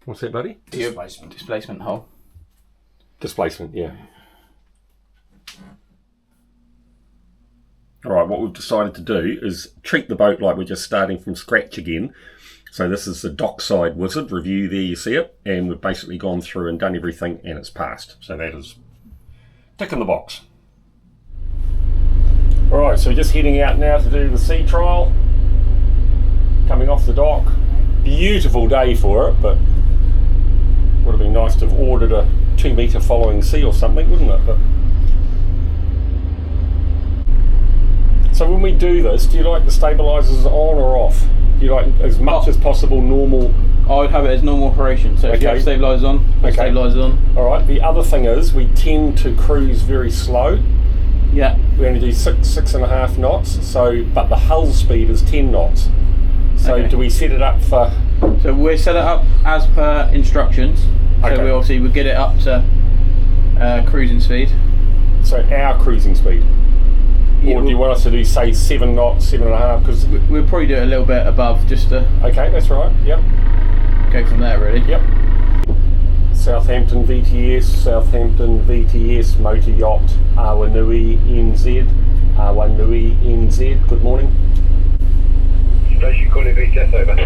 What's that, buddy? Displacement hole. Displacement, yeah. Alright, what we've decided to do is treat the boat like we're just starting from scratch again. So this is the dockside wizard review, there you see it, and we've basically gone through and done everything and it's passed. So that is tick in the box. Alright, so we're just heading out now to do the sea trial. Coming off the dock. Beautiful day for it, but would have been nice to have ordered a 2 metre following sea or something, wouldn't it? But so when we do this, do you like the stabilisers on or off? Do you like as much as possible normal? I would have it as normal operation, so if you have stabilisers on, stabilisers on. Alright, the other thing is we tend to cruise very slow. Yeah. We only do 6.5 knots, so but the hull speed is 10 knots. So do we set it up for... So we set it up as per instructions. So we obviously would get it up to cruising speed. So our cruising speed? Or do you want us to do, say, 7 knots, 7.5? Because we'll probably do it a little bit above, just to... Okay, that's right, yep. Go from there, really. Yep. Southampton VTS Motor Yacht, Awanui NZ. Awanui NZ, good morning. Station calling VTS, over.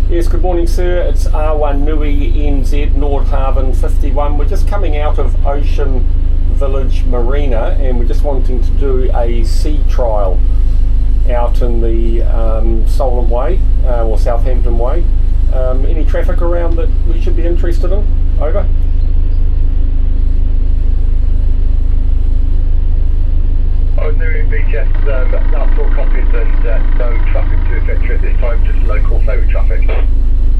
Yes, good morning, sir. It's Awanui NZ, Nordhavn N51. We're just coming out of Ocean Village Marina and we're just wanting to do a sea trial out in the Solent Way or Southampton Way. Any traffic around that we should be interested in? Over. Awanui VTS, last 4 copies and no traffic to affect you at this time, just local ferry traffic.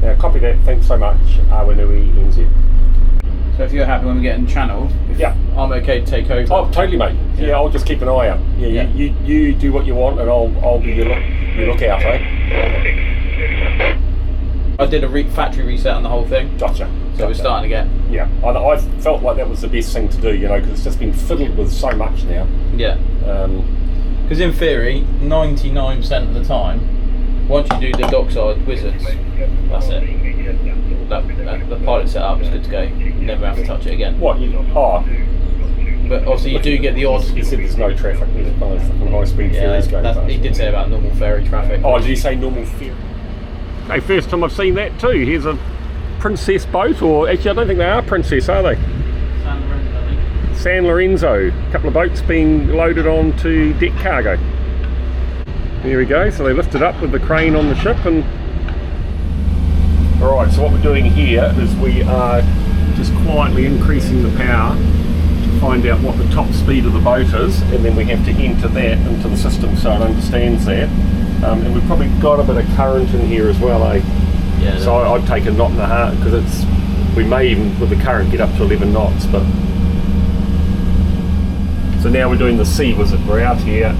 Yeah, copy that. Thanks so much, Awanui NZ. So if you're happy when we get in channel, I'm okay to take over. Oh, totally, mate. Yeah, I'll just keep an eye out. Yeah. You do what you want, and I'll be your lookout, eh? I did a factory reset on the whole thing. Gotcha. So we're starting again. Yeah, I felt like that was the best thing to do, you know, because it's just been fiddled with so much now. Yeah. Because in theory, 99% of the time, once you do the dockside wizards, that's it. The pilot setup is good to go. You never have to touch it again. What? But obviously you do get the odd... He said there's no traffic, there's no fucking high-speed ferries going past. He did say about normal ferry traffic. Oh, did he say normal ferry? Okay, first time I've seen that too. Here's a princess boat, or actually I don't think they are princess, are they? San Lorenzo, I think. San Lorenzo. A couple of boats being loaded onto deck cargo. There we go, so they lifted up with the crane on the ship and... Alright, so what we're doing here is we are just quietly increasing the power to find out what the top speed of the boat is, and then we have to enter that into the system so it understands that. And we've probably got a bit of current in here as well, eh? Yeah. So I'd take a knot and a half, because we may even with the current get up to 11 knots, but... So now we're doing the sea wizard. We're out here,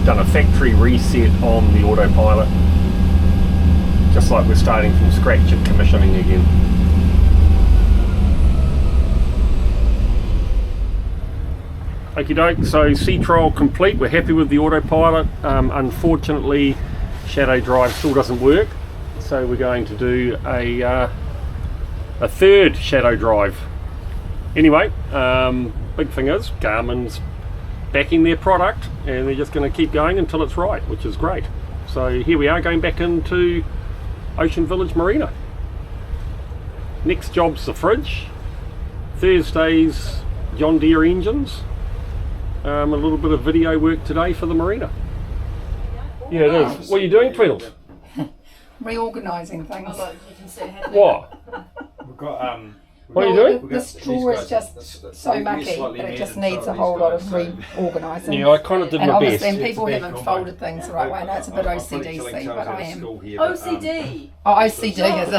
done a factory reset on the autopilot. Just like we're starting from scratch and commissioning again. Okie doke, so sea trial complete. We're happy with the autopilot. Unfortunately, shadow drive still doesn't work, so we're going to do a third shadow drive. Anyway, big thing is Garmin's backing their product, and they're just going to keep going until it's right, which is great. So here we are going back into Ocean Village Marina. Next job's the fridge. Thursday's John Deere engines. A little bit of video work today for the marina. Yeah, it is. What are you doing, Tweedles? Reorganising things. What? We've got What are you doing? The straw is just so mucky that it just needs a whole lot of reorganising. Yeah, I kind of did my best. And people haven't folded things the right way. I know it's a bit OCD-y, but I am. OCD? Oh, OCD is it?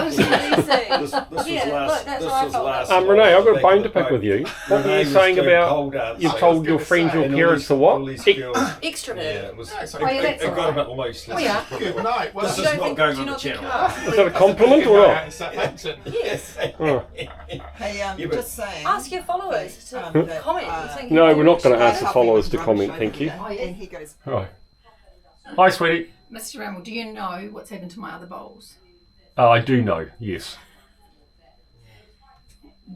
Renee, I've got a bone to pick with you. What were you saying about you've told your friends or parents to what? Extrovert. Yeah, it was. It got a bit loose. Oh yeah. Good night. This is not going on the channel. Is that a compliment or not? Yes. Oh. Hey, just saying. Ask your followers to comment. No, we're not going to ask the followers to comment, thank you. And he goes, Right. Hi, sweetie. Mr. Hamble, do you know what's happened to my other bowls? I do know, yes.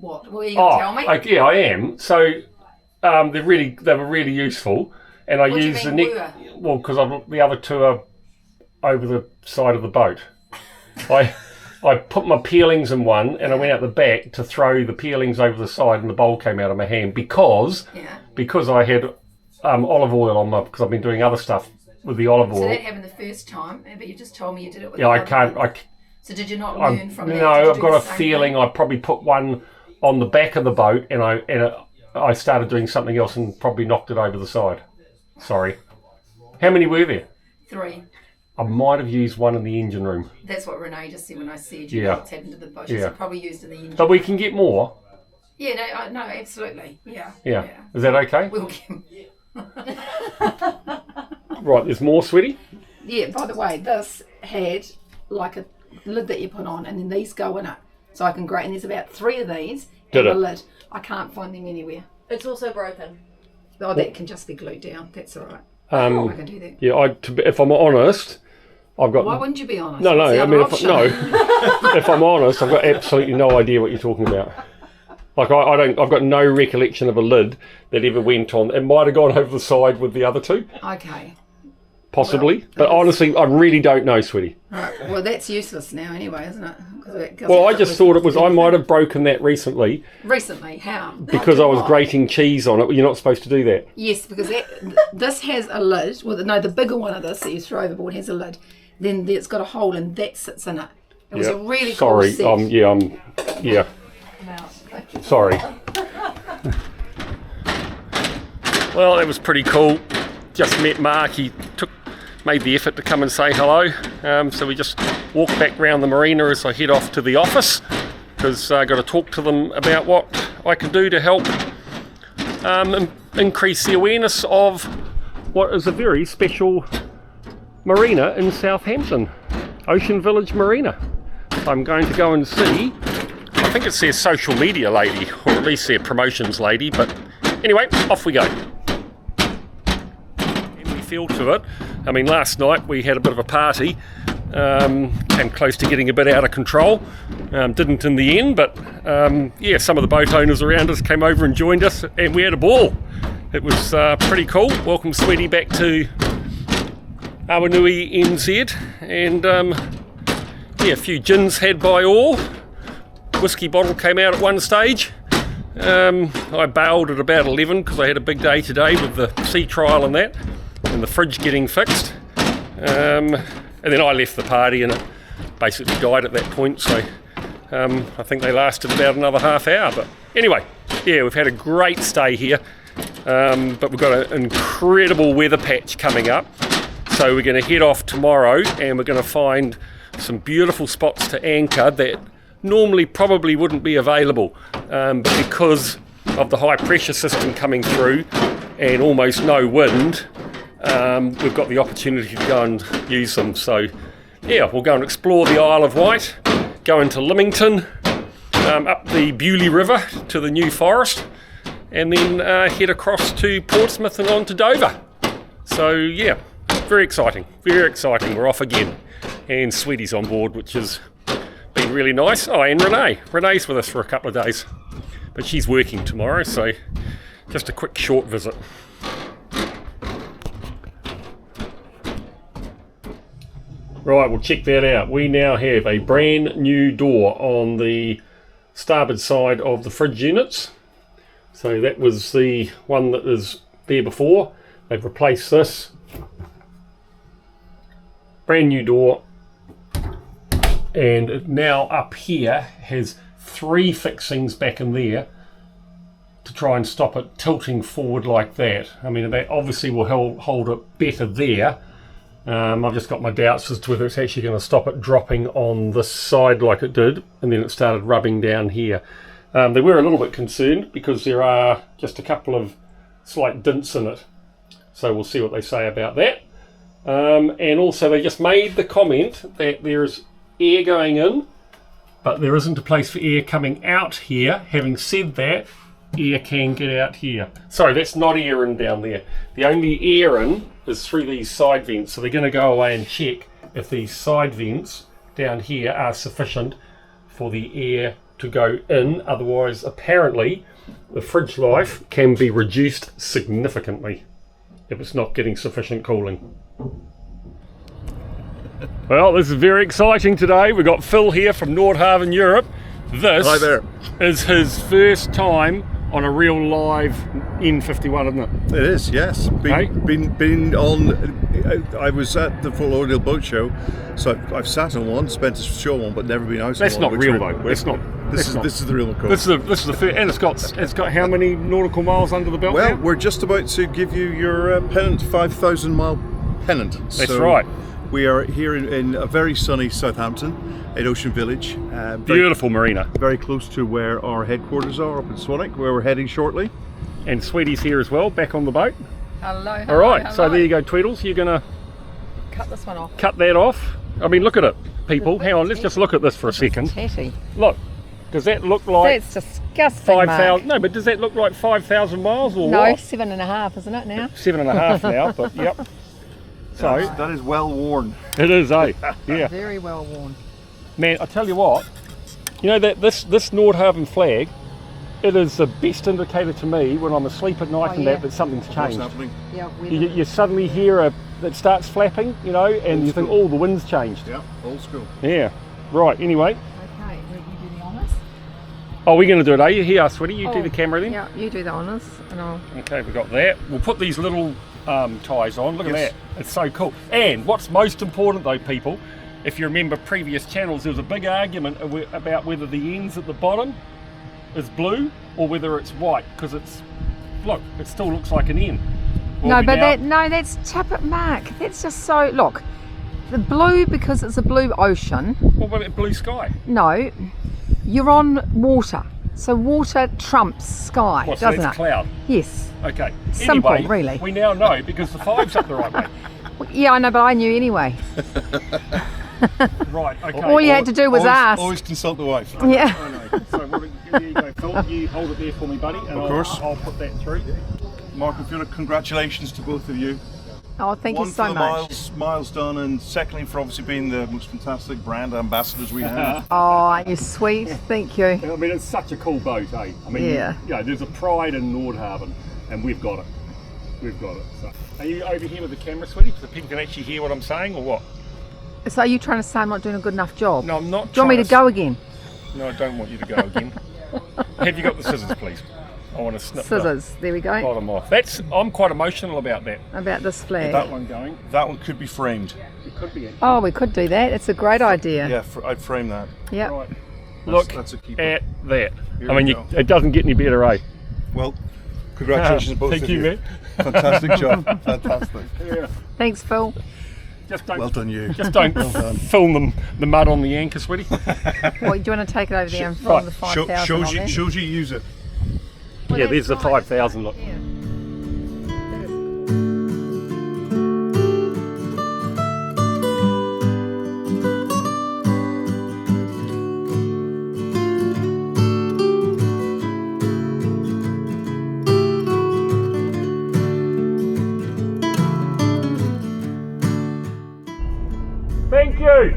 What? Well, you gonna tell me? Yeah, I am. So they were really useful, and I What do you used the mean neck. Well, because the other two are over the side of the boat. I put my peelings in one, and I went out the back to throw the peelings over the side, and the bowl came out of my hand because I had olive oil on because I've been doing other stuff with the olive oil. So that happened the first time, but you just told me you did it with I can't. So did you not learn from that? No, I've got a feeling I probably put one on the back of the boat, and I started doing something else and probably knocked it over the side. Sorry. How many were there? 3. I might have used one in the engine room. That's what Renee just said when I said, you know what's happened to the boat. She said probably used in the engine. But we can get more. Yeah, no, absolutely. Yeah. Is that okay? We'll get... Right, there's more, sweetie? Yeah, by the way, this had like a lid that you put on, and then these go in it. So I can grate, and there's about 3 of these and a lid. I can't find them anywhere. It's also broken. Oh, that can just be glued down. That's all right. I can do that. Yeah, if I'm honest, I've got... Why wouldn't you be honest? No, I mean, if I'm honest, I've got absolutely no idea what you're talking about. Like, I've got no recollection of a lid that ever went on. It might have gone over the side with the other 2. Okay. Possibly. But honestly, I really don't know, sweetie. Right. Well, that's useless now anyway, isn't it? Well, I just thought it was... I might have broken that recently. Recently? How? Because I was grating cheese on it. You're not supposed to do that. Yes, because this has a lid. Well, no, the bigger one of this that you throw overboard has a lid. Then it's got a hole, and that sits in it. It was a really cool set. Yeah. Sorry. Well, it was pretty cool. Just met Mark. He made the effort to come and say hello. So we just walked back round the marina as I head off to the office, because I got to talk to them about what I can do to help increase the awareness of what is a very special marina in Southampton, Ocean Village Marina. I'm going to go and see. I think it's their social media lady, or at least their promotions lady, but anyway, off we go. And we feel to it. I mean, last night we had a bit of a party, came close to getting a bit out of control, didn't in the end, but some of the boat owners around us came over and joined us, and we had a ball. It was pretty cool. Welcome, sweetie, back to Awanui, NZ, and a few gins had by all. Whiskey bottle came out at one stage. I bailed at about 11 because I had a big day today with the Seatrial and that, and the fridge getting fixed. And then I left the party and it basically died at that point, so I think they lasted about another half hour. But anyway, we've had a great stay here, but we've got an incredible weather patch coming up. So we're going to head off tomorrow, and we're going to find some beautiful spots to anchor that normally probably wouldn't be available, but because of the high pressure system coming through and almost no wind, we've got the opportunity to go and use them. So we'll go and explore the Isle of Wight, go into Lymington, up the Beaulieu River to the New Forest, and then head across to Portsmouth and on to Dover. So very exciting, we're off again, and Sweetie's on board, which is been really nice. Oh, and Renee's with us for a couple of days, but she's working tomorrow, so just a quick short visit. Right, we'll check that out. We now have a brand new door on the starboard side of the fridge units. So that was the one that was there before. They've replaced this. Brand new door. And now up here has 3 fixings back in there to try and stop it tilting forward like that. I mean, that obviously will hold it better there. I've just got my doubts as to whether it's actually going to stop it dropping on this side like it did, and then it started rubbing down here. They were a little bit concerned because there are just a couple of slight dints in it. So we'll see what they say about that. And also they just made the comment that there's air going in, but there isn't a place for air coming out here. Having said that, air can get out here. Sorry, that's not air in down there. The only air in is through these side vents, so they're going to go away and check if these side vents down here are sufficient for the air to go in, otherwise apparently the fridge life can be reduced significantly if it's not getting sufficient cooling. Well, this is very exciting today. We've got Phil here from Nordhavn Europe. This Hi there. is his first time on a real live N51, isn't it? It is, yes. Hey? Been on. I was at the Full Ordeal boat show, so I've sat on one, spent a show on, but never been out. That's on not one, real which though. That's not. This is the real McCall. This is the first, and it's got how many nautical miles under the belt? Well, now? we're just about to give you your pennant, 5,000 mile pennant. That's So right. We are here in a very sunny Southampton, in Ocean Village. Beautiful marina. Very close to where our headquarters are, up in Swanwick, where we're heading shortly. And Sweetie's here as well, back on the boat. Hello. All right, so there you go, Tweedles. You're gonna Cut this one off. cut that off. I mean, look at it, people. Hang on, let's just look at this for a second. Tatty. Look, does that look like That's disgusting. 5,000? No, but does that look like 5,000 miles or No, what? 7.5, isn't it now? 7.5 now, but yep. So That is well worn. it is, eh? Yeah. Very well worn. Man, I tell you what, you know that this Nordhavn flag, it is the best indicator to me when I'm asleep at night Oh, and yeah. that something's What's changed. happening? Yeah, You suddenly hear that starts flapping, you know, and you think, oh, the wind's changed. Yeah, old school. Yeah. Right. Anyway, Okay, will you do the honours? oh, we're going to do it, eh? Here, sweetie. You do Oh, the camera then. Yeah, you do the honours, and I'll. Okay, we got that. We'll put these little ties on. Look Yes. at that. It's so cool. And what's most important though, people, if you remember previous channels, there was a big argument about whether the ends at the bottom is blue or whether it's white, because it's, look, it still looks like an N. Well, that's Tappet Mark. That's just so. Look, the blue, because it's a blue ocean. What about blue sky? No, you're on water, so water trumps sky, What, so doesn't that's it? cloud? Yes. Okay. Simple, Anyway, really. We now know because the 5's up the right way. Yeah, I know, but I knew anyway. Right, okay. All you had to do was ask. Always consult the wife. Yeah. I know. So there you go, Phil. You hold it there for me, buddy, and Of course. I'll put that through. Mark and Fiona, congratulations to both of you. Oh, thank One you so for the much. miles done, and secondly for obviously being the most fantastic brand ambassadors we have. Oh, you're sweet. Thank you. I mean, it's such a cool boat, eh? I mean, Yeah. There's a pride in Nordhavn, and we've got it. We've got it. So, are you over here with the camera, sweetie, so people can actually hear what I'm saying, or what? So are you trying to say I'm not doing a good enough job? No, I'm not. Do you want me to trying go again? No, I don't want you to go again. Have you got the scissors, please? I want to snip Scissors. There we the go. bottom off. I'm quite emotional about that. About this flag. That one going. That one could be framed. It could be. Actually. Oh, we could do that. It's a great idea. Yeah, I'd frame that. Yep. Right. Look that's a keeper. at that. Here I mean, we go. it doesn't get any better, eh? Well, congratulations to both Thank of you, you. man. Fantastic job. Fantastic. Yeah. Thanks, Phil. Just don't. Well done, you. Just don't film the mud on the anchor, sweetie. Well, do you want to take it over there and film Right. the 5,000 on there? Shows you use it. Well, Yeah, that's there's the right. 5,000. Look. Yeah. Thank you.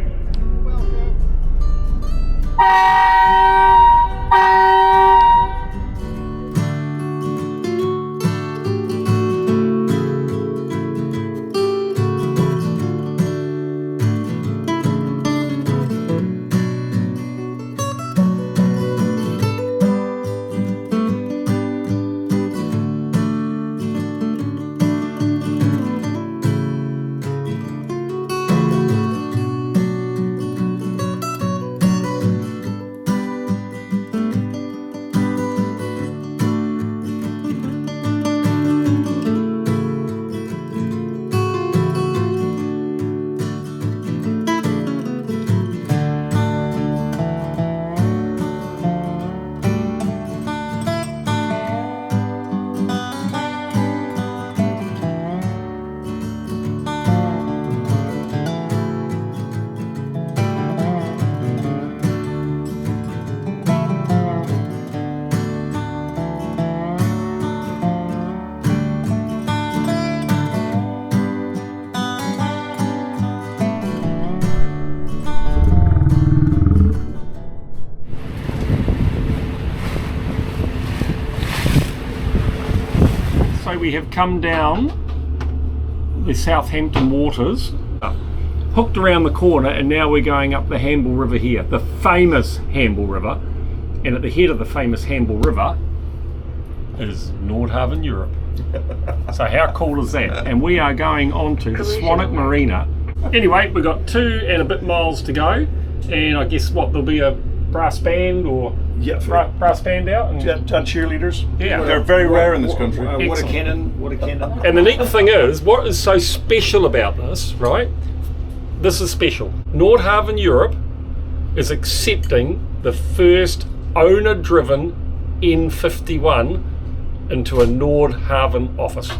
we have come down the Southampton waters, hooked around the corner, and now we're going up the Hamble River here, the famous Hamble River. And at the head of the famous Hamble River is Nordhavn, Europe. So how cool is that? And we are going on to the Swanwick Marina. Anyway, we've got 2 and a bit miles to go, and I guess what, there'll be a brass band or brass band out? And cheerleaders. Yeah. They're very rare in this country. What a cannon! What a cannon! And the neat thing is, what is so special about this, right? This is special. Nordhavn Europe is accepting the first owner-driven N51 into a Nordhavn office.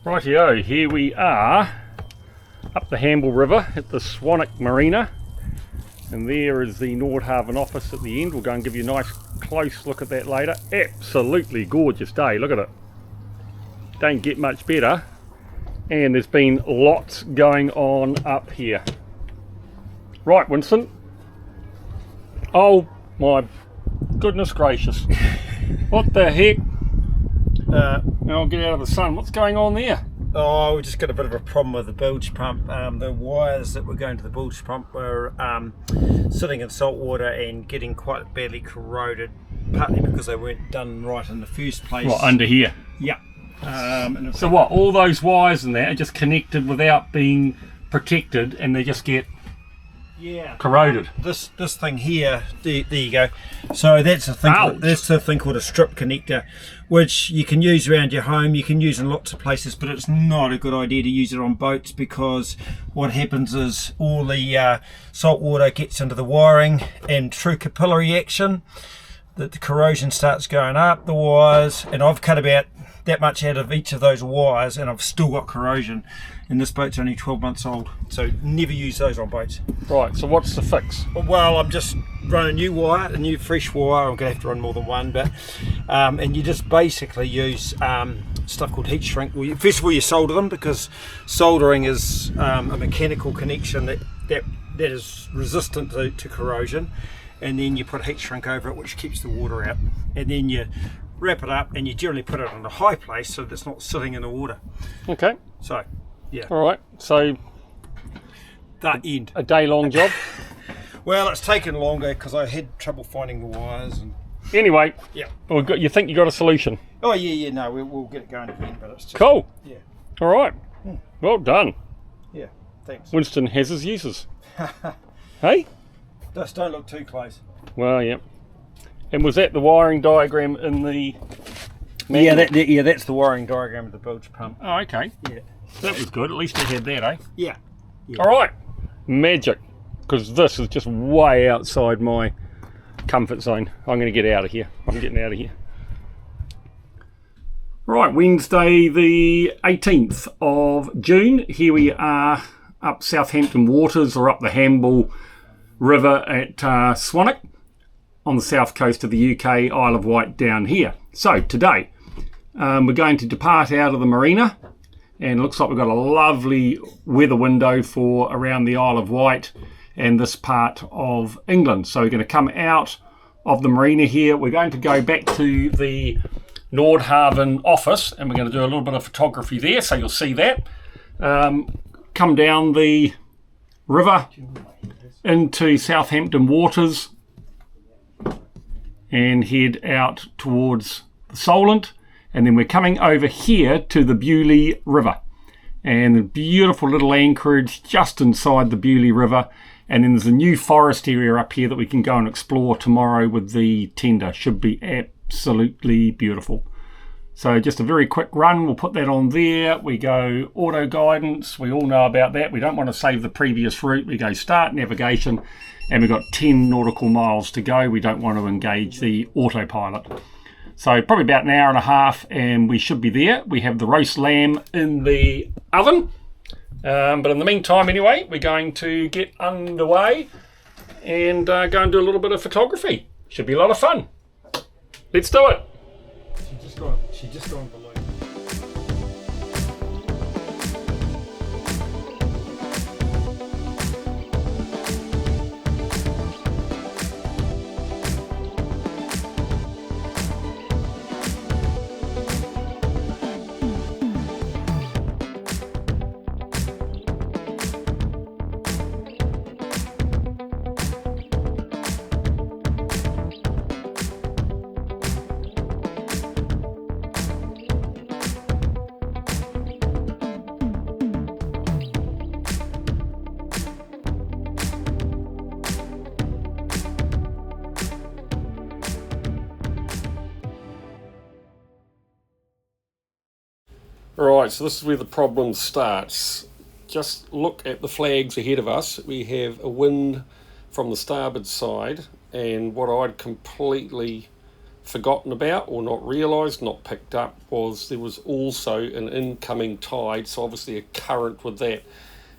Rightio, here we are up the Hamble River at the Swanwick Marina. And there is the Nordhavn office at the end. We'll go and give you a nice close look at that later. Absolutely gorgeous day, look at it. Don't get much better. And there's been lots going on up here. Right, Winston. Oh my goodness gracious. What the heck? I'll get out of the sun. What's going on there? Oh, we just got a bit of a problem with the bilge pump. The wires that were going to the bilge pump were sitting in salt water and getting quite badly corroded, partly because they weren't done right in the first place. What, under here? Yeah. So what, all those wires in there are just connected without being protected and they just get corroded? This thing here, there you go. So that's the thing. Ouch. That's the thing called a strip connector, which you can use around your home. You can use in lots of places, but it's not a good idea to use it on boats, because what happens is all the salt water gets into the wiring, and through capillary action, the corrosion starts going up the wires. And I've cut about that much out of each of those wires, and I've still got corrosion. And this boat's only 12 months old, so never use those on boats. Right, so what's the fix? Well, I'm just running a new wire, a new fresh wire. I'm going to have to run more than one, but and you just basically use stuff called heat shrink. Well, first of all, you solder them, because soldering is a mechanical connection that is resistant to corrosion. And then you put heat shrink over it, which keeps the water out. And then you wrap it up, and you generally put it on a high place so that it's not sitting in the water. Okay. So, yeah. All right, so That end. a day-long job. Well, it's taken longer because I had trouble finding the wires. And Anyway, yeah. you think you got a solution? Oh yeah. No, we'll get it going again, but it's just Cool. Yeah. All right. Well done. Yeah. Thanks. Winston has his uses. Hey? Just don't look too close. Well, yeah. And was that the wiring diagram in the manual? Yeah, that's the wiring diagram of the bilge pump. Oh, okay. Yeah. That was good. At least you had that, eh? Yeah. All right. Magic. Because this is just way outside my comfort zone. I'm going to get out of here. I'm getting out of here. Right, Wednesday the 18th of June. Here we are up Southampton waters, or up the Hamble River at Swanwick on the south coast of the UK, Isle of Wight down here. So today we're going to depart out of the Marina, and it looks like we've got a lovely weather window for around the Isle of Wight and this part of England. So we're going to come out of the Marina here. We're going to go back to the Nordhavn office, and we're going to do a little bit of photography there, so you'll see that. Come down the river into Southampton waters and head out towards the Solent, and then we're coming over here to the Beaulieu River, and the beautiful little anchorage just inside the Beaulieu River. And then there's a new forest area up here that we can go and explore tomorrow with the tender. Should be absolutely beautiful. So just a very quick run, we'll put that on there. We go auto guidance, we all know about that. We don't want to save the previous route. We go start navigation, and we've got 10 nautical miles to go. We don't want to engage the autopilot. So probably about an hour and a half and we should be there. We have the roast lamb in the oven. But in the meantime, anyway, we're going to get underway and go and do a little bit of photography. Should be a lot of fun. Let's do it. She just gone below. Right, so this is where the problem starts. Just look at the flags ahead of us. We have a wind from the starboard side, and what I'd completely forgotten about or not realised, not picked up, was there was also an incoming tide, so obviously a current with that.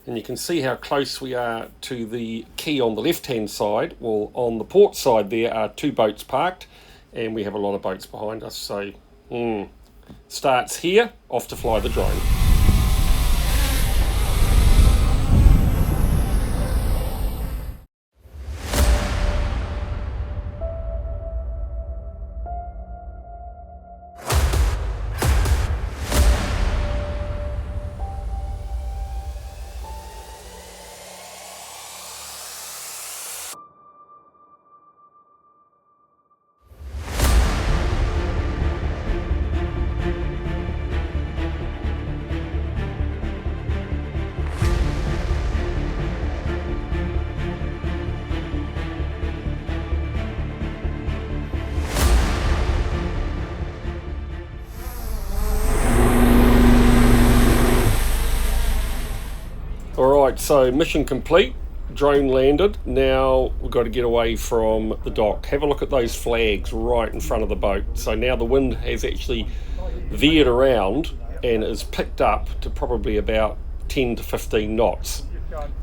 And you can see how close we are to the quay on the left hand side. Well, on the port side there are 2 boats parked, and we have a lot of boats behind us. So starts here, off to fly the drone. Alright, so mission complete, drone landed. Now we've got to get away from the dock. Have a look at those flags right in front of the boat. So now the wind has actually veered around and is picked up to probably about 10 to 15 knots.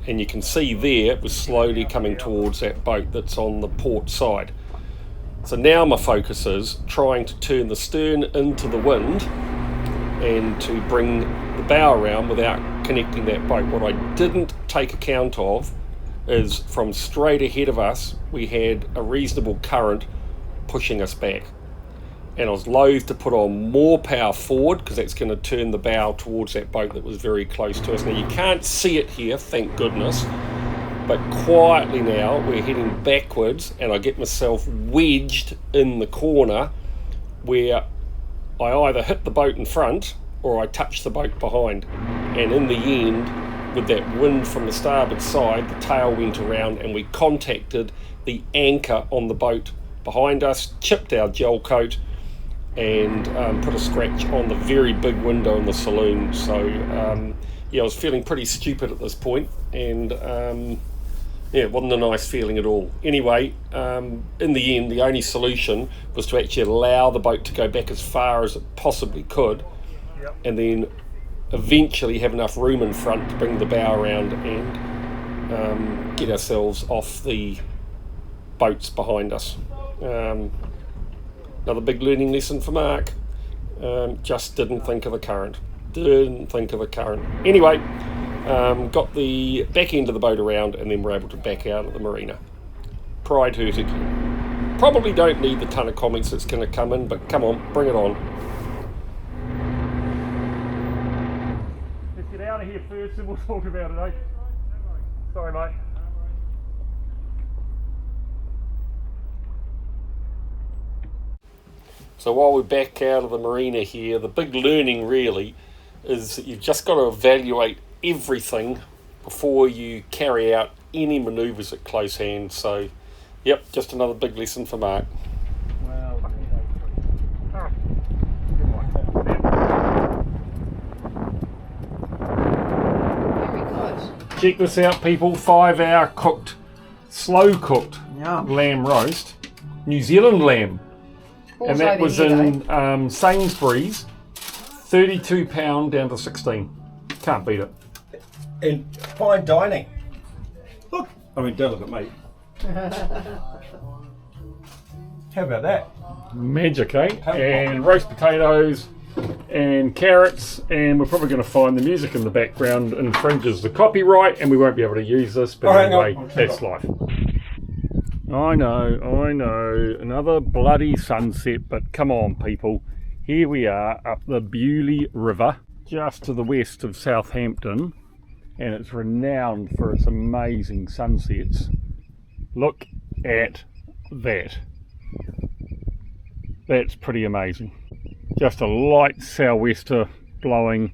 And you can see there we're slowly coming towards that boat that's on the port side. So now my focus is trying to turn the stern into the wind and to bring the bow around without connecting that boat. What I didn't take account of is from straight ahead of us we had a reasonable current pushing us back, and I was loath to put on more power forward because that's going to turn the bow towards that boat that was very close to us. Now you can't see it here, thank goodness, but quietly now we're heading backwards, and I get myself wedged in the corner where I either hit the boat in front or I touch the boat behind. And in the end, with that wind from the starboard side, the tail went around and we contacted the anchor on the boat behind us, chipped our gel coat, and put a scratch on the very big window in the saloon. So yeah, I was feeling pretty stupid at this point, and yeah, it wasn't a nice feeling at all. Anyway, in the end, the only solution was to actually allow the boat to go back as far as it possibly could, and then eventually have enough room in front to bring the bow around and get ourselves off the boats behind us. Another big learning lesson for Mark. Just didn't think of the current. Anyway, got the back end of the boat around, and then we're able to back out of the marina. Pride hurt again. Probably don't need the ton of comments that's going to come in, but come on, bring it on. Let's get out of here first and we'll talk about it, eh? Sorry, mate. So while we're back out of the marina here, the big learning really is that you've just got to evaluate everything before you carry out any manoeuvres at close hand. So, yep, just another big lesson for Mark. Very good. Check this out, people. 5-hour cooked, slow cooked lamb roast, New Zealand lamb. And that was in Sainsbury's, £32 down to 16. Can't beat it. And fine dining. Look, I mean, don't look at me. How about that? Magic, eh? And roast potatoes and carrots, and we're probably going to find the music in the background infringes the copyright, and we won't be able to use this, but anyway, that's life. I know, another bloody sunset, but come on people, here we are up the Beaulieu River, just to the west of Southampton, and it's renowned for its amazing sunsets. Look at that. That's pretty amazing. Just a light sou'wester blowing,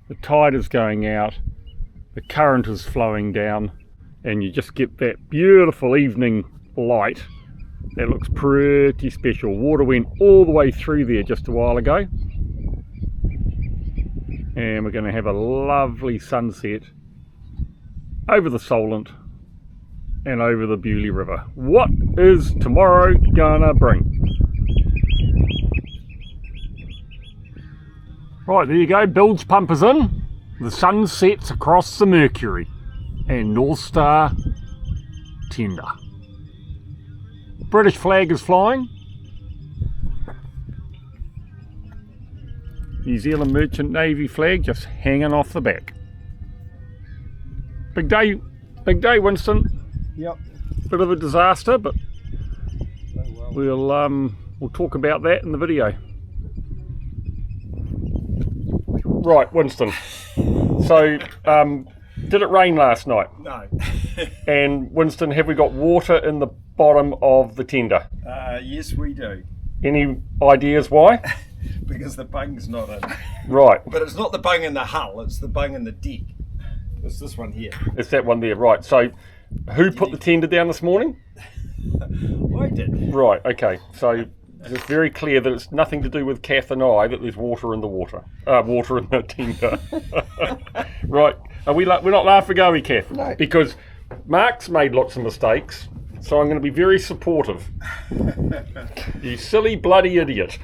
the tide is going out, the current is flowing down, and you just get that beautiful evening light. That looks pretty special. Water went all the way through there just a while ago, and we're going to have a lovely sunset over the Solent and over the Beaulieu River. What is tomorrow gonna bring? Right, there you go, bilge pumpers in. The sun sets across the Mercury. and North Star tender. British flag is flying. New Zealand Merchant Navy flag just hanging off the back. Big day, Winston. Yep. Bit of a disaster, but we'll talk about that in the video. Right, Winston. So, did it rain last night? No. And Winston, have we got water in the bottom of the tender? Yes, we do. Any ideas why? Because the bung's not in. Right. But it's not the bung in the hull, it's the bung in the deck. It's this one here. It's that one there, right. So, who put the tender down this morning? I did. Right, okay. So, it's very clear that it's nothing to do with Kath and I that there's water in the water. Water in the tender. Right. We're not laughing, are we, Kath? No. Because Mark's made lots of mistakes, so I'm going to be very supportive. You silly bloody idiot.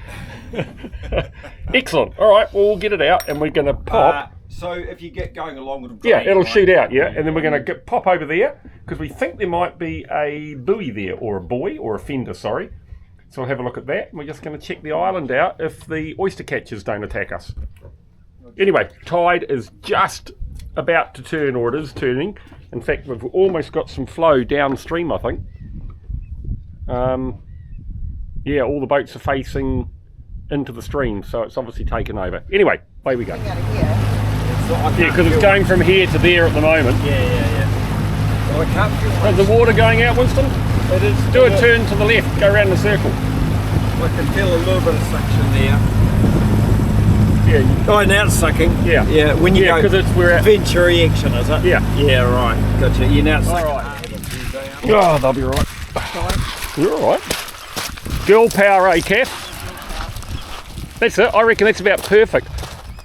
Excellent. All right, well, we'll get it out and we're going to pop. So if you get going along with Yeah, it'll shoot out, yeah, and then we're going to pop over there because we think there might be a buoy there, or a buoy, or a fender, sorry. So we'll have a look at that. And we're just going to check the island out if the oyster catchers don't attack us. Anyway, tide is just about to turn, or it is turning. In fact, we've almost got some flow downstream, I think. Yeah, all the boats are facing into the stream, so it's obviously taken over. Anyway, away we go. Out of here. Yeah, because it's going from here to there at the moment. Yeah. Well, I can't feel Is the water going out, Winston? It is. Do a turn to the left, go around the circle. I can feel a little bit of suction there. Yeah. Oh, now it's sucking. Yeah. Yeah, when you go. because it's we're at. Venturi action, is it? Yeah. Yeah, right. Gotcha. You're now sucking. All right. Oh, they'll be all right. You're all right. Girl power, eh, Kath? That's it. I reckon that's about perfect.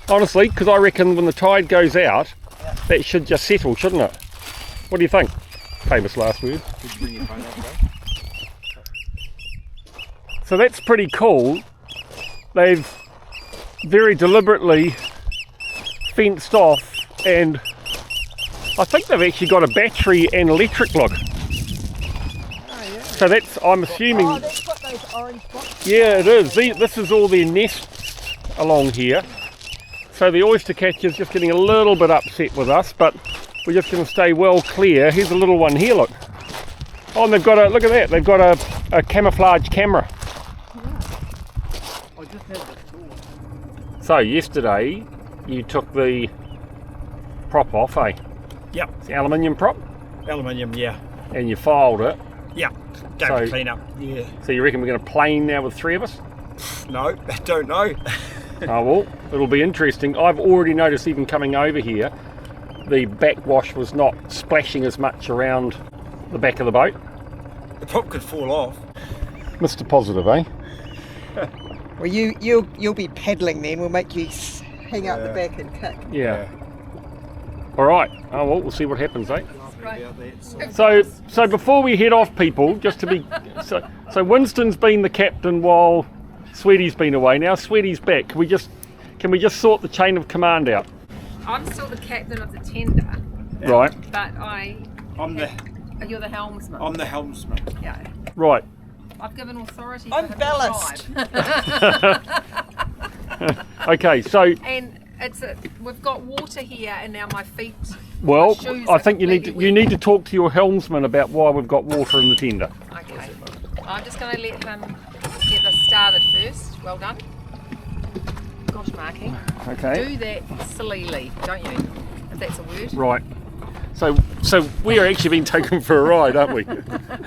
Honestly, because I reckon when the tide goes out, that should just settle, shouldn't it? What do you think? Famous last word. So that's pretty cool. They've very deliberately fenced off, and I think they've actually got a battery and electric look. So that's, I'm assuming. Oh, that's got those orange boxes. Yeah, it is. This is all their nests along here. So the oyster catcher's just getting a little bit upset with us, but we're just going to stay well clear. Here's a little one here, look. Oh, and they've got a, look at that, they've got a camouflage camera. So yesterday, you took the prop off, eh? Yep. It's the aluminium prop, Aluminium, yeah. and you filed it. Yeah. Go So- clean up. Yeah. So you reckon we're going to plane now with three of us? No, I don't know. Oh well, it'll be interesting. I've already noticed even coming over here, the backwash was not splashing as much around the back of the boat. The prop could fall off. Mr. Positive, eh? Well, you'll be paddling then. We'll make you hang out the back and kick. Yeah. All right. Oh well, we'll see what happens, eh? Right. So before we head off, people, just to be so Winston's been the captain while Sweetie's been away. Now Sweetie's back. Can we just sort the chain of command out? I'm still the captain of the tender, Right. but you're the helmsman. I'm the helmsman. Yeah. Right. I've given authority. I'm for him to ballast. drive. Okay. So And we've got water here, and now my feet. well, my shoes I are think you completely need to talk to your helmsman about why we've got water in the tender. Okay. I'm just going to let him get this started first. Well done. Gosh, Marky. Okay. Do that sillily, don't you? If that's a word. Right. So we are actually being taken for a ride, aren't we?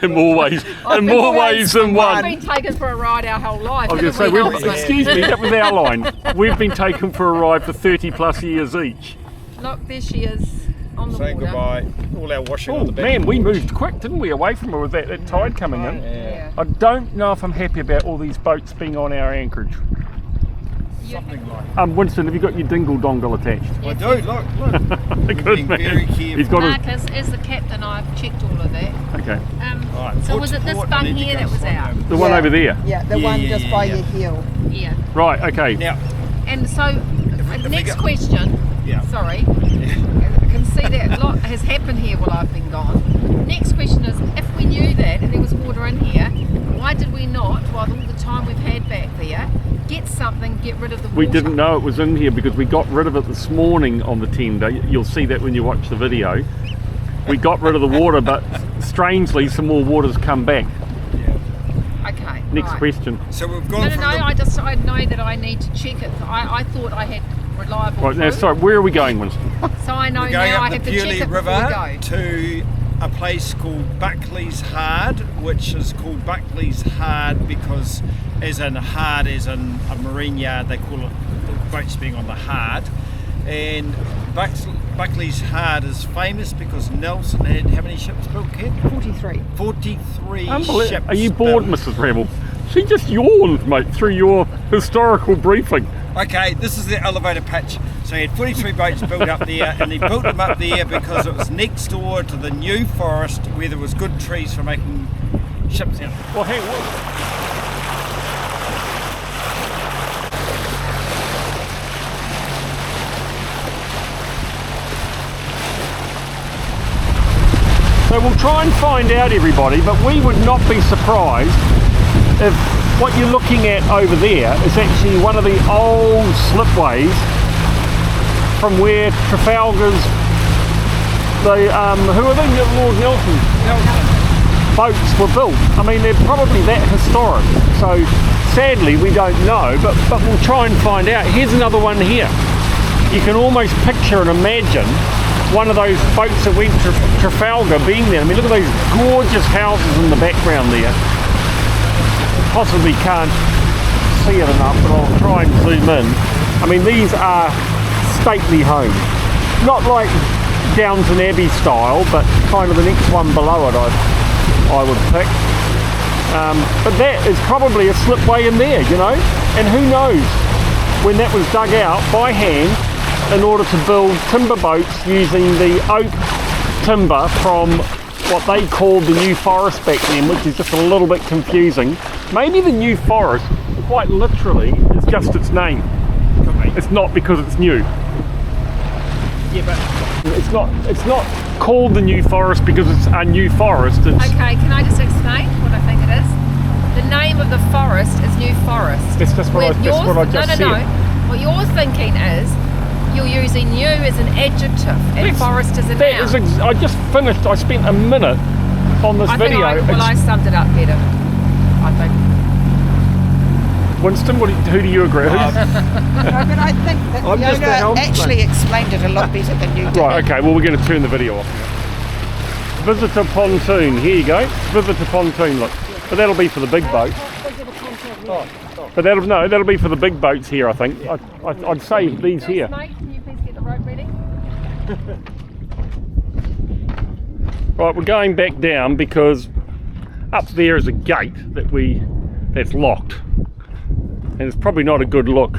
In more ways than I've one. been taken for a ride our whole life. I was going to say, excuse me, that was our line. We've been taken for a ride for 30 plus years each. Look, there she is on the Saying water. goodbye. All our washing Oh on the back. man, we moved quick, didn't we, away from her with that tide coming in. Yeah. I don't know if I'm happy about all these boats being on our anchorage. Something like Winston, have you got your dingle dongle attached? I do, look. Good being man. very careful. He's got Marcus, as the captain, I've checked all of that. okay. Right, So port was to it this port, bung I need to here go that was find out? them. The one Yeah. over there. Yeah, the Yeah, one yeah, just yeah, by yeah. your heel. Yeah. Right, okay. Now, And so, the next question, Yeah. sorry, see that a lot has happened here while I've been gone. Next question is, if we knew that and there was water in here, why did we not, while all the time we've had back there, get something, get rid of the water? We didn't know it was in here because we got rid of it this morning on the tender. You'll see that when you watch the video. We got rid of the water, but strangely some more water's come back. Okay. Next right. question. So we've gone No, from I know that I need to check it. I thought I had reliable Right, now, proof. sorry, where are we going, Winston? So I know we're going now I up have the to check Beaulieu it before we River go. to a place called Buckley's Hard, which is called Buckley's Hard because as in a marine yard, they call it the boats being on the hard. And Buckley's Hard is famous because Nelson had how many ships built, Ken? 43. 43 ships. Are you bored, built. Mrs. Rebel? She just yawned, mate, through your historical briefing. Okay, this is the elevator pitch. So he had 43 boats built up there, and he built them up there because it was next door to the new forest where there was good trees for making ships out. Well, hang on. So we'll try and find out, everybody, but we would not be surprised if what you're looking at over there is actually one of the old slipways from where Trafalgar's, who are they, Lord Nelson boats were built. I mean, they're probably that historic. So sadly we don't know, but we'll try and find out. Here's another one here. You can almost picture and imagine one of those boats that went to Trafalgar being there. I mean, look at those gorgeous houses in the background there. Possibly can't see it enough, but I'll try and zoom in. I mean, these are stately homes. Not like Downton Abbey style, but kind of the next one below it, I would pick. But that is probably a slipway in there, you know? And who knows when that was dug out by hand in order to build timber boats using the oak timber from what they called the New Forest back then, which is just a little bit confusing. Maybe the New Forest, quite literally, is just its name. It's not because it's new. Yeah, but It's not called the New Forest because it's a new forest. It's, Okay, can I just explain what I think it is? The name of the forest is New Forest. That's just what I just said. No. What you're thinking is you're using new as an adjective and forest as a noun. I just finished. I spent a minute on this video. I summed it up better, I think. Winston, who do you agree with? No, but I think that I'm just the Fiona helmsman. actually explained it a lot better than you did. Right, okay, well we're going to turn the video off now. Visitor pontoon, here you go. Visitor pontoon, look. But that'll be for the big boats. But that'll be for the big boats here, I think. I'd say these here. Mate, can you please get the rope ready? Right, we're going back down because up there is a gate that's locked. And it's probably not a good look.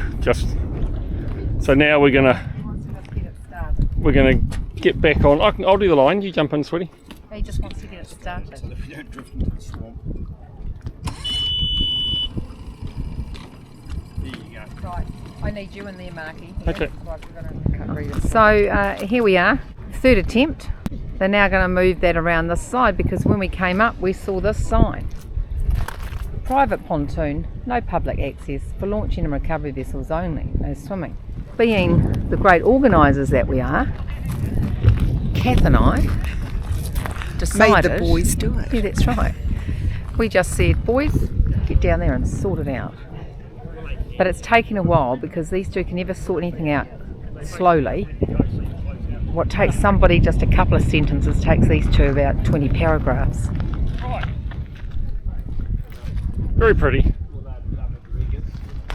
So now we're gonna get back on. I'll do the line. You jump in, sweetie. He just wants to get it started. so that we don't drift into the swamp. There you go. Right, I need you in there, Marky. Okay. So here we are, third attempt. They're now going to move that around this side because when we came up we saw this sign. Private pontoon, no public access, for launching and recovery vessels only, no swimming. Being the great organisers that we are, Kath and I decided... Made the boys do it. Yeah, that's right. We just said, boys, get down there and sort it out. But it's taken a while because these two can never sort anything out slowly. What takes somebody just a couple of sentences takes these two about 20 paragraphs. Very pretty.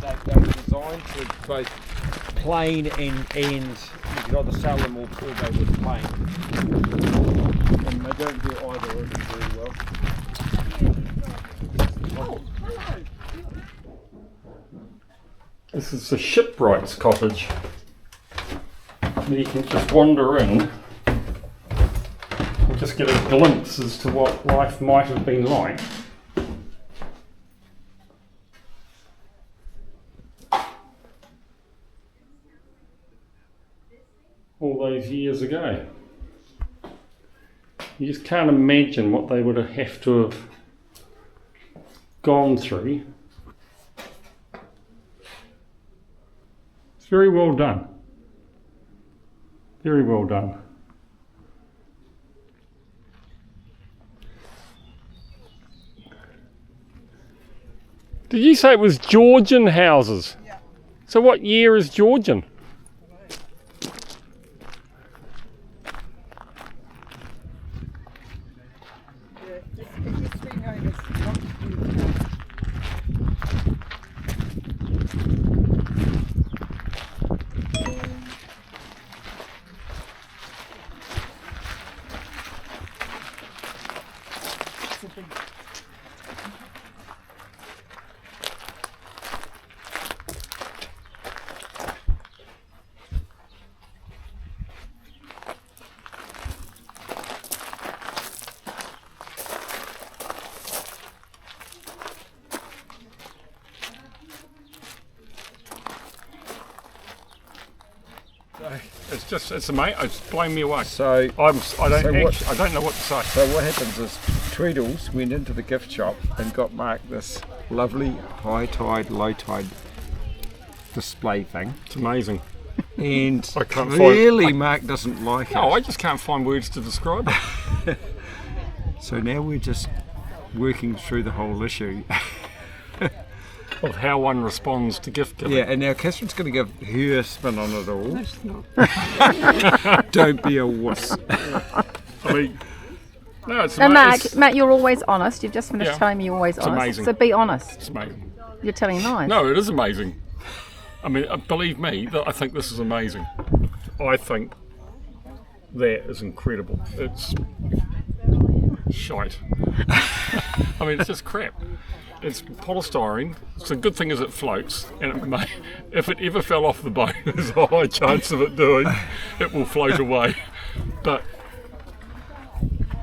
They were designed to both plain and you could either sell them or go with plain. And they don't do either of them very well. This is the shipwright's cottage. You can just wander in and just get a glimpse as to what life might have been like. All those years ago. You just can't imagine what they would have to have gone through. It's very well done. Very well done. Did you say it was Georgian houses? Yeah. So what year is Georgian? It's amazing. It's blown me away. So I don't know what to say. So what happens is Tweedles went into the gift shop and got Mark this lovely high tide, low tide display thing. It's amazing. And I can't clearly Mark doesn't like it. No, I just can't find words to describe it. So now we're just working through the whole issue. Of how one responds to gift giving. Yeah, and now Catherine's going to give her spin on it all. Don't be a wuss. I mean, no, it's So amazing. Matt, you're always honest. You've just finished Yeah. telling me you're always honest. amazing. So be honest. It's amazing. You're telling lies. No, it is amazing. I mean, believe me, that I think this is amazing. I think that is incredible. It's shite. I mean, it's just crap. It's polystyrene. So the good thing is it floats, and it may, if it ever fell off the boat, there's a high chance of it doing. It will float away. But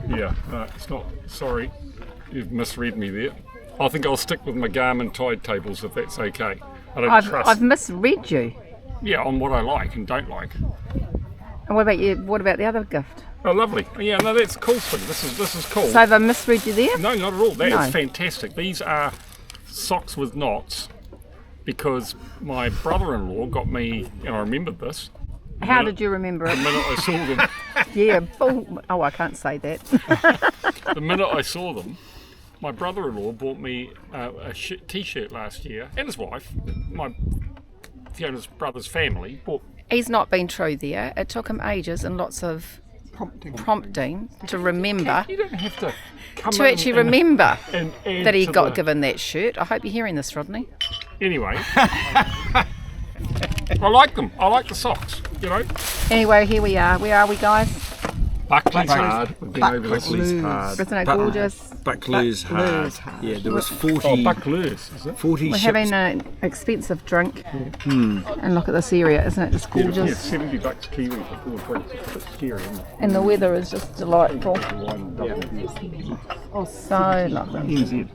yeah, no, it's not. Sorry, you've misread me there. I think I'll stick with my Garmin tide tables if that's okay. I don't trust. I've misread you. Yeah, on what I like and don't like. And what about you? What about the other gift? Oh, lovely. Yeah, no, that's cool. This is cool. So have I misread you there? No, not at all. That No. is fantastic. These are socks with knots because my brother-in-law got me, and I remembered this. How did you remember The it? minute I saw them, Yeah. Boom. Oh, I can't say that. the minute I saw them, my brother-in-law bought me a t-shirt last year, and his wife, my Fiona's brother's family, bought. He's not been true there. It took him ages and lots of prompting to remember, You don't have to come to in actually and- remember and add that he to got the- given that shirt. I hope you're hearing this, Rodney. Anyway, I like them. I like the socks. You know, Anyway, here we are. Where are we, guys? Buckley's hard. We've been over this. Buckley's hard. Isn't it gorgeous? Buckley's hard. Yeah, there was 40, Oh, Buckley's, is it? 40 We're ships. having an expensive drink. And look at this area, isn't it just Yeah, gorgeous? $70 Kiwi for 4 drinks. It's a bit scary, isn't it? And the weather is just delightful. One double beer. Oh, so lovely. NZ.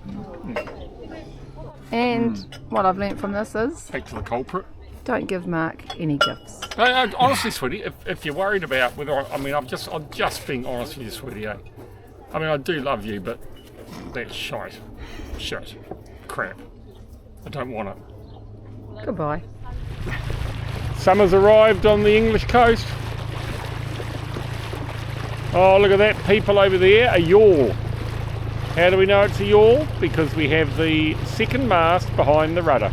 And what I've learnt from this is Back to the culprit. don't give Mark any gifts. Honestly, sweetie, if you're worried about whether I'm just being honest with you, sweetie. Eh? I mean, I do love you, but that's shite, crap. I don't want it. Goodbye. Summer's arrived on the English coast. Oh, look at that, people over there, a yawl. How do we know it's a yawl? Because we have the second mast behind the rudder.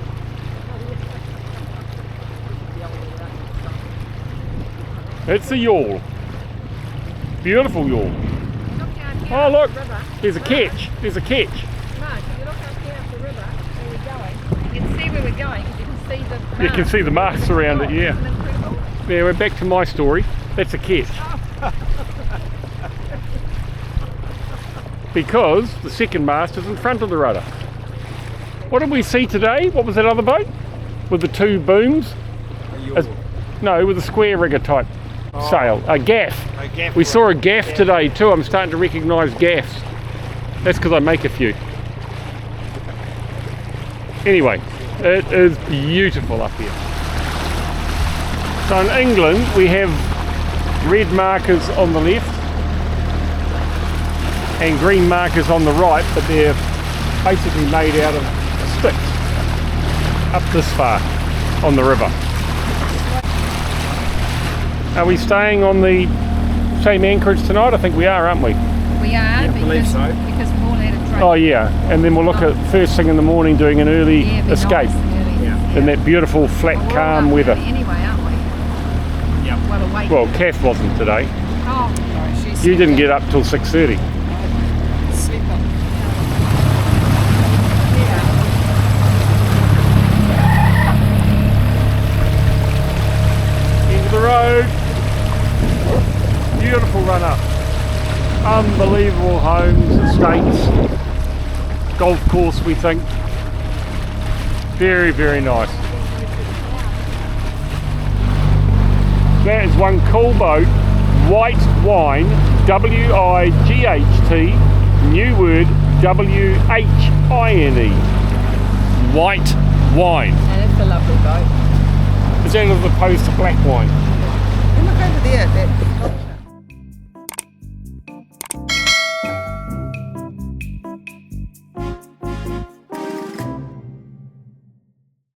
It's a yawl. Beautiful yawl. Oh look, there's a ketch. There's a ketch. Mark, if you look up here up the river where we're going, you can see where we're going because you can see the You can see the masts around it, yeah. Isn't it incredible? Yeah, we're back to my story. That's a ketch. Because the second mast is in front of the rudder. What did we see today? What was that other boat? With the two booms? No, with a square rigger type sail. A gaff. We saw a gaff today too. I'm starting to recognise gaffs. That's because I make a few. Anyway, it is beautiful up here. So in England we have red markers on the left and green markers on the right, but they're basically made out of sticks up this far on the river. Are we staying on the same anchorage tonight? I think we are, aren't we? We are, believe so. because Paul had a train. Oh yeah, and then we'll look at first thing in the morning doing an early Yeah, it'd be escape nice and early. Yeah. in that beautiful flat Well, we're calm all up weather. early anyway, aren't we? Yep. Well awake. Well, Kath wasn't today. Oh, Sorry, she's You didn't get up till 6:30. sleep on. End of the road. Beautiful run up. Unbelievable homes, estates, golf course we think. Very, very nice. That is one cool boat, Wight Wine, W-I-G-H-T, new word, W-H-I-N-E. Wight Wine. and it's a lovely boat. Is that as opposed to black wine? Look over there at that